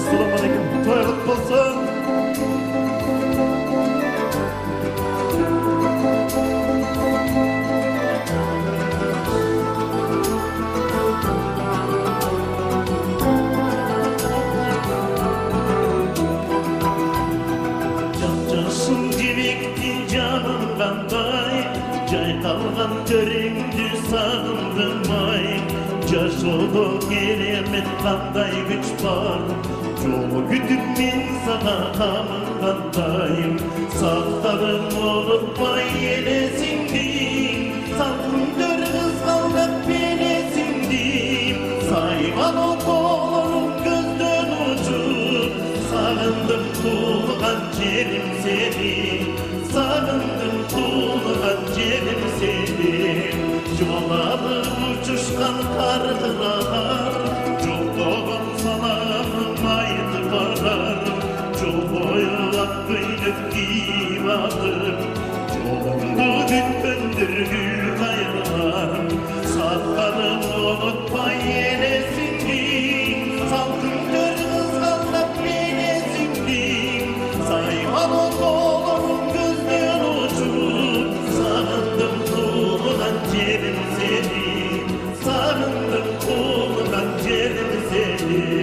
Assalamu alaikum. Toy kutlu olsun. Kalgan göründü sağındım ay Yaş oldu gelemet kanday güç var Çoğu güdüm min sana hamındandayım Sağlarım unutma yelesindim Sakın görünüz kaldak belesindim Sayman o dolurum gözden uçur Sağındım tuğlan yerim seni Sağındım tuğlan yerim seni Yolları uçuşkan kargılar Çok doğum salamım aydı varar Çok boyu akıynıp divadır Yolumdu düttündür gül kayalar Sağlarım unutma yelesindim Salkın gör kızgallak yelesindim Sayman o dolurum gözden uçur Sağındım tuğlan yerim seni Sarındım tuğlan yerim seni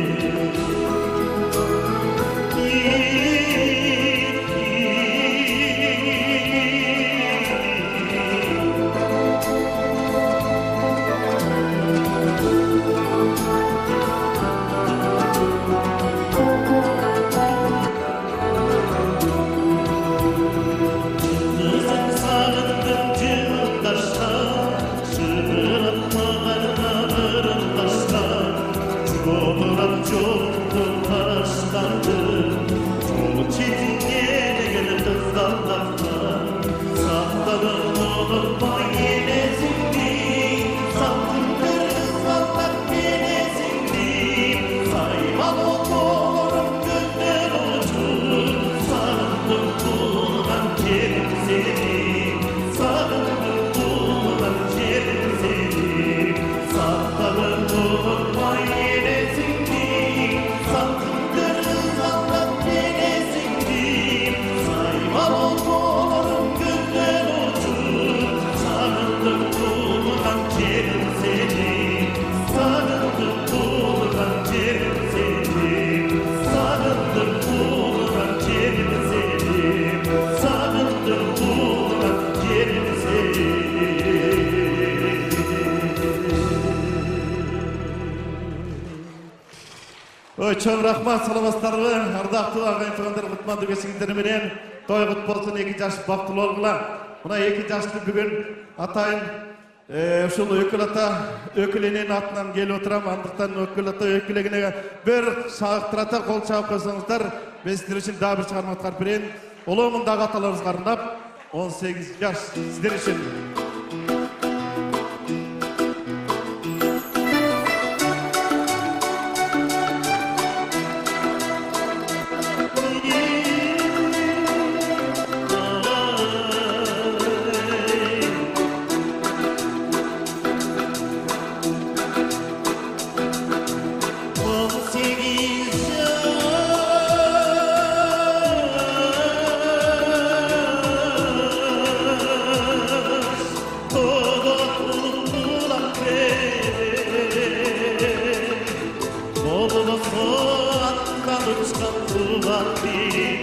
Çok rahmat, salamatlarımı, ardaqtı ağayın tuğanдар kutmandı geçingderi menen toy kutlu olsun 2 yaş baktılı olgular. Buna 2 yaşlı bugün atayın uşul ökül ata ökülenen atынан gelip oturam, andықтан ökül ata ökülegine bir şağıqtırata kol çağып koysanızlar, ben sizler için daha bir çıkarma atkar bereyim. Oluğumun dağı atalarınız qarındap 18 yaş sizler için. Atkan uçkan kulak bir